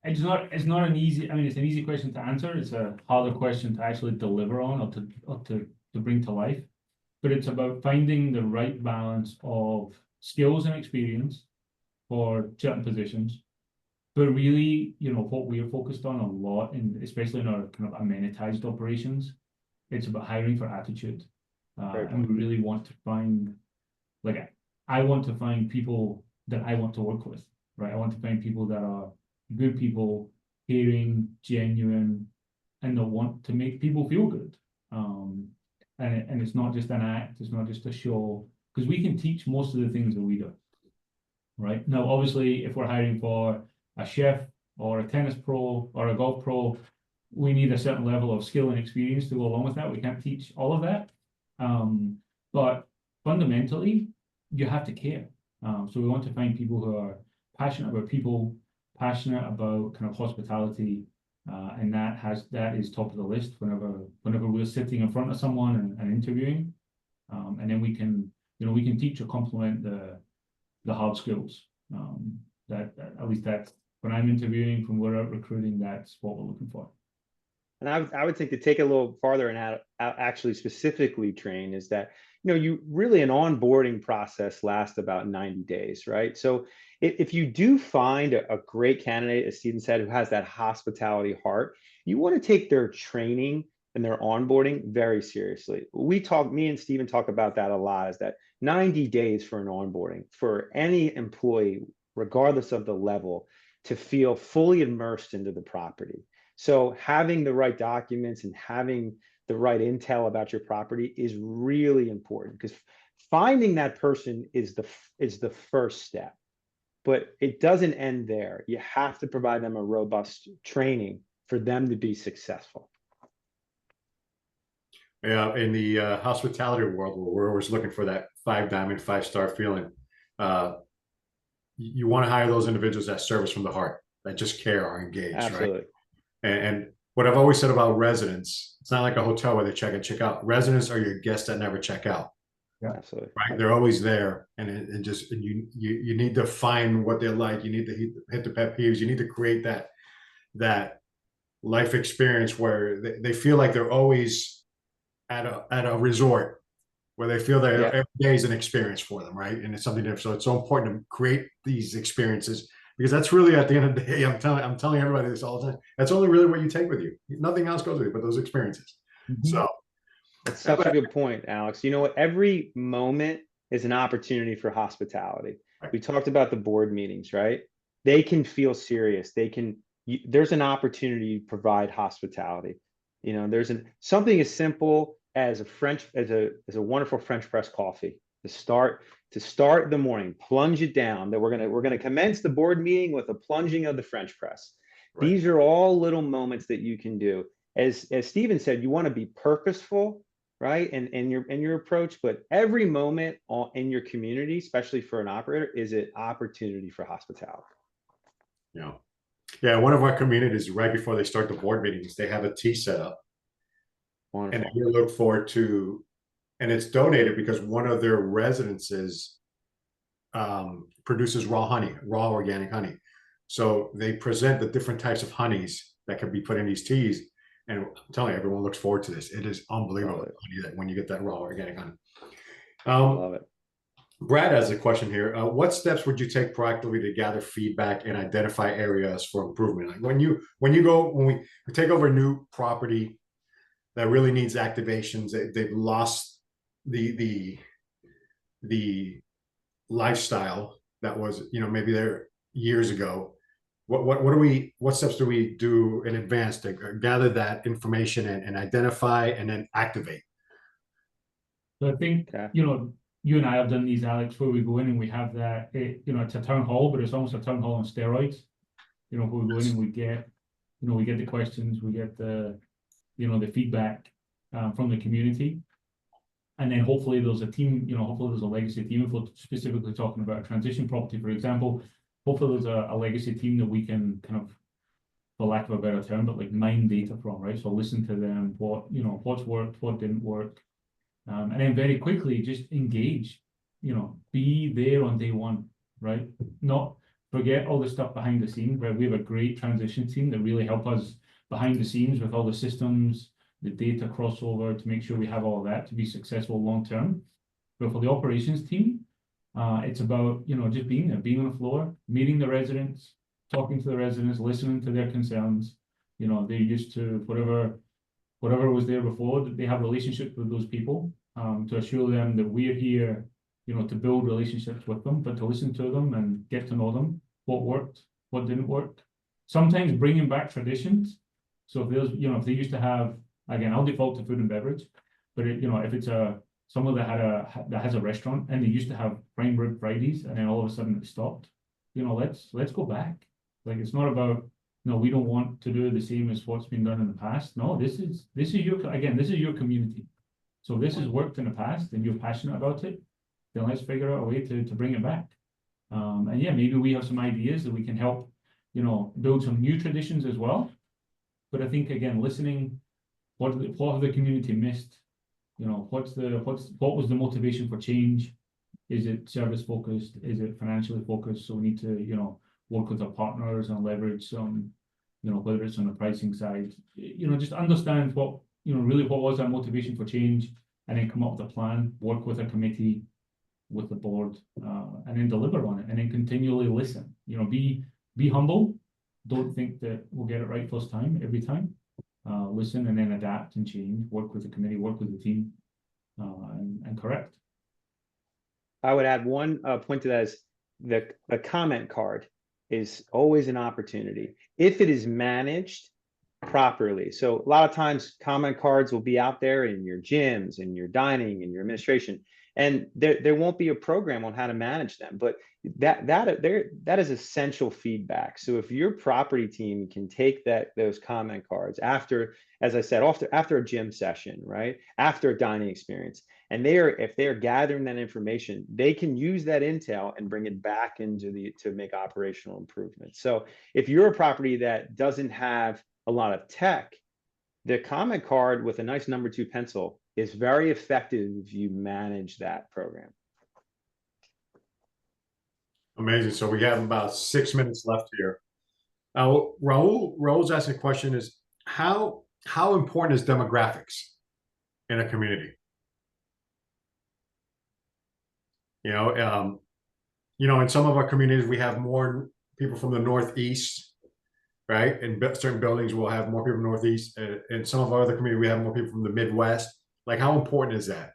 it's not an easy, I mean, it's an easy question to answer. It's a harder question to actually deliver on or to bring to life. But it's about finding the right balance of skills and experience for certain positions. But really, what we are focused on a lot, and especially in our kind of amenitized operations, it's about hiring for attitude. And we really want to find, I want to find people that I want to work with, right? I want to find people that are good people, caring, genuine, and that want to make people feel good. And it's not just an act, it's not just a show, because we can teach most of the things that we do, right? Now, obviously, if we're hiring for a chef or a tennis pro or a golf pro, we need a certain level of skill and experience to go along with that. We can't teach all of that. But fundamentally, you have to care. So we want to find people who are passionate about people, passionate about kind of hospitality, and that is top of the list whenever we're sitting in front of someone and interviewing. And then we can teach or complement the hard skills. That at least that's when I'm interviewing, from we're out recruiting, that's what we're looking for. And I would think to take it a little farther and actually specifically train is that, you really an onboarding process lasts about 90 days, right? So if you do find a great candidate, as Stephen said, who has that hospitality heart, you want to take their training and their onboarding very seriously. Me and Stephen talk about that a lot, is that 90 days for an onboarding for any employee, regardless of the level, to feel fully immersed into the property. So having the right documents and having the right intel about your property is really important, because finding that person is the first step, but it doesn't end there. You have to provide them a robust training for them to be successful. Yeah, in the hospitality world, where we're always looking for that 5-diamond, 5-star feeling, you want to hire those individuals that service from the heart, that just care, are engaged. Absolutely. Right? And what I've always said about residents, it's not like a hotel where they check in, check out. Residents are your guests that never check out. Yeah, absolutely. Right, they're always there, and you need to find what they're like. You need to hit the pet peeves. You need to create that life experience where they feel like they're always at a resort, where they feel that every day is an experience for them, right? And it's something different. So it's so important to create these experiences, because that's really, at the end of the day, I'm telling everybody this all the time, that's only really what you take with you. Nothing else goes with you but those experiences. Mm-hmm. So that's such a good point, Alex. You know what? Every moment is an opportunity for hospitality. Right. We talked about the board meetings, right? They can feel serious. There's an opportunity to provide hospitality. There's something as simple as a wonderful French press coffee to start the morning. Plunge it down. That we're gonna commence the board meeting with a plunging of the French press. Right. These are all little moments that you can do. As Stephen said, you want to be purposeful, right? And in your approach, but every moment in your community, especially for an operator, is an opportunity for hospitality. Yeah, one of our communities, right before they start the board meetings, they have a tea set up. Wonderful. And we look forward to, and it's donated because one of their residences produces raw organic honey. So they present the different types of honeys that can be put in these teas. And I'm telling you, everyone looks forward to this. It is unbelievable when you get that raw organic honey. I love it. Brad has a question here. What steps would you take proactively to gather feedback and identify areas for improvement? Like when we take over a new property that really needs activations, they've lost the lifestyle that was, maybe there years ago. What steps do we do in advance to gather that information and identify and then activate? So I think, Okay. you and I have done these, Alex, where we go in and we have that, it's a town hall, but it's almost a town hall on steroids. Where we go in and we get the questions, we get the feedback from the community. And then hopefully there's a team, hopefully there's a legacy team. If we're specifically talking about a transition property, for example, hopefully there's a legacy team that we can kind of, for lack of a better term, but like mine data from, right? So listen to them, what's worked, what didn't work. And then very quickly just engage, be there on day one, right? Not forget all the stuff behind the scenes, right? We have a great transition team that really help us behind the scenes with all the systems, the data crossover to make sure we have all of that to be successful long term. But for the operations team, it's about, just being there, being on the floor, meeting the residents, talking to the residents, listening to their concerns. They're used to whatever was there before, that they have relationships with those people, to assure them that we're here, to build relationships with them, but to listen to them and get to know them, what worked, what didn't work. Sometimes bringing back traditions. So if there's, if they used to have, again, I'll default to food and beverage, but if it's someone that has a restaurant and they used to have prime rib Fridays and then all of a sudden it stopped, let's go back. Like, it's not about, no, we don't want to do the same as what's been done in the past. No, this is your community. So this has worked in the past and you're passionate about it, then let's figure out a way to bring it back. And yeah, maybe we have some ideas that we can help, build some new traditions as well. But I think, again, listening, what have the community missed? What was the motivation for change? Is it service focused? Is it financially focused? So we need to, work with our partners and leverage some, whether it's on the pricing side, just understand what, really what was that motivation for change, and then come up with a plan, work with a committee, with the board, and then deliver on it, and then continually listen. Be humble. Don't think that we'll get it right first time, every time. Listen and then adapt and change, work with the committee, work with the team, and correct. I would add one point to that is the comment card is always an opportunity if it is managed properly. So a lot of times comment cards will be out there in your gyms, in your dining, in your administration, and there won't be a program on how to manage them, but that is essential feedback. So if your property team can take those comment cards after, as I said, after a gym session, right, after a dining experience, and if they're gathering that information, they can use that intel and bring it back to make operational improvements. So if you're a property that doesn't have a lot of tech, the comment card with a nice number 2 pencil is very effective if you manage that program. Amazing. So we have about 6 minutes left here. Raul's asking a question is how important is demographics in a community? In some of our communities, we have more people from the Northeast, right? In certain buildings, we'll have more people from the Northeast. In some of our other communities, we have more people from the Midwest. Like, how important is that?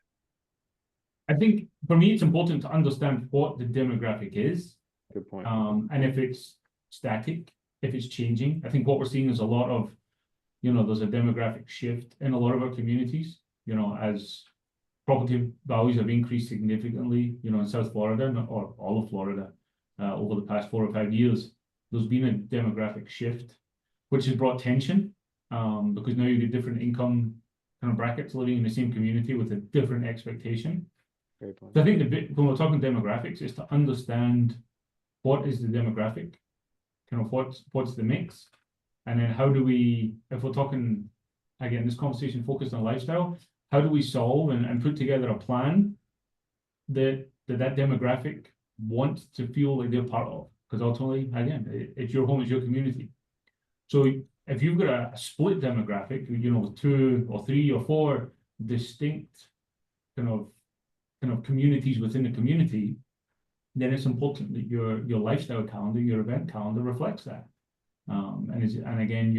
I think for me, it's important to understand what the demographic is. Good point. And if it's static, if it's changing. I think what we're seeing is a lot of, there's a demographic shift in a lot of our communities, as property values have increased significantly, in South Florida, or all of Florida, over the past 4 or 5 years. There's been a demographic shift, which has brought tension, because now you get different income kind of brackets living in the same community with a different expectation. Great point. So I think when we're talking demographics, is to understand what is the demographic, kind of what's the mix, and then how do we, if we're talking, again, this conversation focused on lifestyle, how do we solve and put together a plan that demographic wants to feel like they're part of? Because ultimately, again, it's your home, it's your community. So if you've got a split demographic, with 2 or 3 or 4 distinct kind of kind of communities within the community, then it's important that your lifestyle calendar, your event calendar reflects that. And again,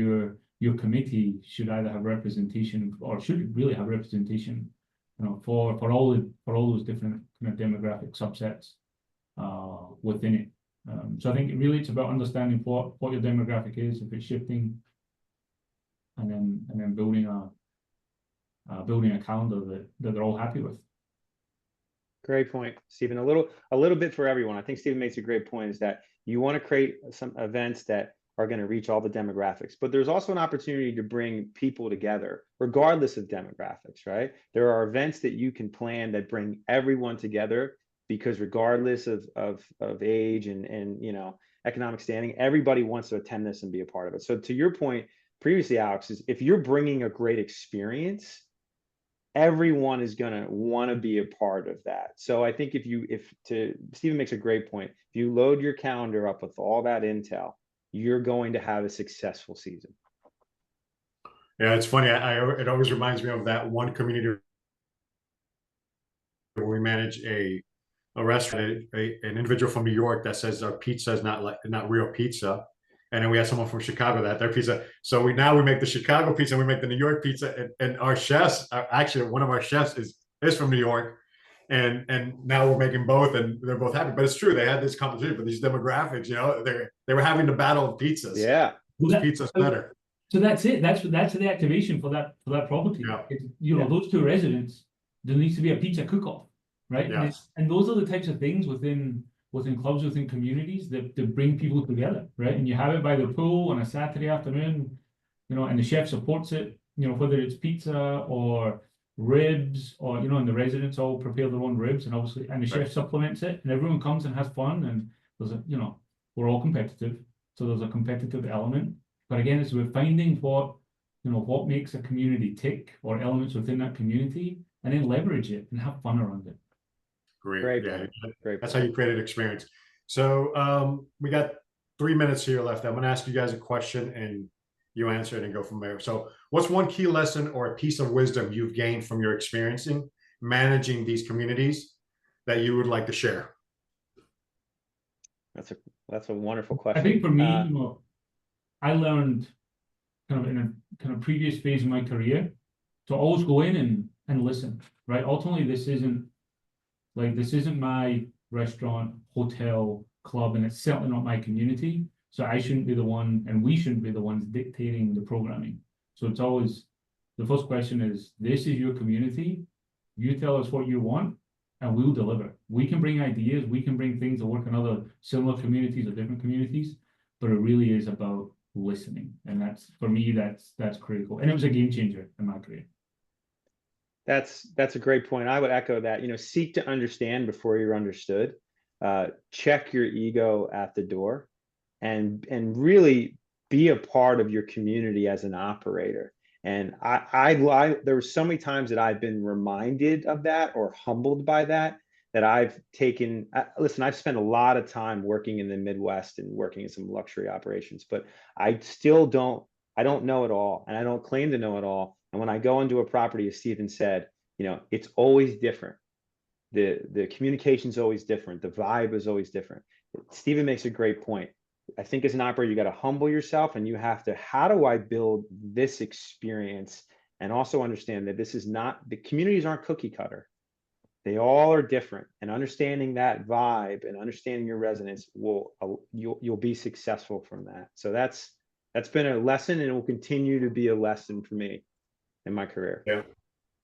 your committee should either have representation or should really have representation, for all those different kind of demographic subsets within it. So I think really it's about understanding what your demographic is, if it's shifting, and then building a calendar that they're all happy with. Great point, Stephen. A little bit for everyone. I think Stephen makes a great point, is that you want to create some events that are going to reach all the demographics, but there's also an opportunity to bring people together regardless of demographics, right? There are events that you can plan that bring everyone together, because regardless of age and economic standing, everybody wants to attend this and be a part of it. So to your point previously, Alex, is if you're bringing a great experience, everyone is going to want to be a part of that. So I think Stephen makes a great point. If you load your calendar up with all that intel, you're going to have a successful season. Yeah, it's funny. It always reminds me of that one community where we manage a restaurant, an individual from New York that says our pizza is not real pizza. And then we have someone from Chicago that their pizza. So we make the Chicago pizza and we make the New York pizza. And our chefs actually, one of our chefs is from New York. And now we're making both, and they're both happy. But it's true, they had this competition for these demographics. They were having the battle of pizzas. Yeah, whose pizza's better. So that's it. That's the activation for that property. Yeah. Those two residents, there needs to be a pizza cook-off, right? Yes. And those are the types of things within clubs, within communities that bring people together, right? And you have it by the pool on a Saturday afternoon, and the chef supports it, whether it's pizza or ribs, or and the residents all prepare their own ribs, and the chef supplements it, and everyone comes and has fun, and there's we're all competitive, so there's a competitive element. But again, it's about finding what makes a community tick, or elements within that community, and then leverage it and have fun around it. Great. Great. That's how you create an experience. So we got 3 minutes here left. I'm going to ask you guys a question, and you answer it and go from there. So what's one key lesson or a piece of wisdom you've gained from your experiencing managing these communities that you would like to share? That's a wonderful question. I think for me, I learned kind of in a kind of previous phase of my career to always go in and listen, right? Ultimately, this isn't my restaurant, hotel, club, and it's certainly not my community. So I shouldn't be the one, and we shouldn't be the ones dictating the programming. So it's always, the first question is, this is your community. You tell us what you want, and we'll deliver. We can bring ideas, we can bring things that work in other similar communities or different communities, but it really is about listening. And for me, that's critical. And it was a game changer in my career. That's a great point. I would echo that. Seek to understand before you're understood. Check your ego at the door, and really be a part of your community as an operator. And there were so many times that I've been reminded of that, or humbled by that I've taken. Listen, I've spent a lot of time working in the Midwest and working in some luxury operations, but I don't know it all, and I don't claim to know it all. And when I go into a property, as Stephen said, it's always different. The communication's always different. The vibe is always different. Stephen makes a great point. I think as an operator, you got to humble yourself, and you have to, how do I build this experience? And also understand that the communities aren't cookie cutter. They all are different, and understanding that vibe and understanding your residents you'll be successful from that. So that's been a lesson, and it will continue to be a lesson for me in my career. Yeah,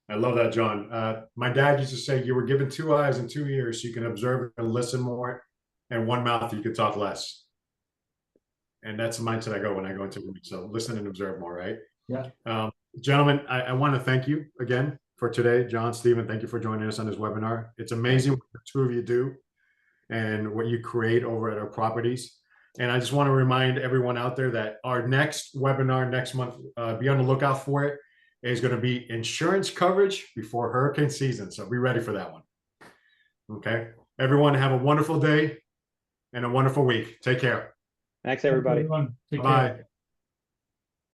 I love that, John. My dad used to say, you were given 2 eyes and 2 ears, so you can observe and listen more, and 1 mouth, you can talk less. And that's the mindset I go when I go into rooms. So listen and observe more, right? Yeah. Gentlemen, I want to thank you again for today. John, Stephen, thank you for joining us on this webinar. It's amazing what the two of you do and what you create over at our properties. And I just want to remind everyone out there that our next webinar next month, be on the lookout for it, is going to be insurance coverage before hurricane season. So be ready for that one. Okay. Everyone have a wonderful day and a wonderful week. Take care. Thanks, everybody. Take care. Bye.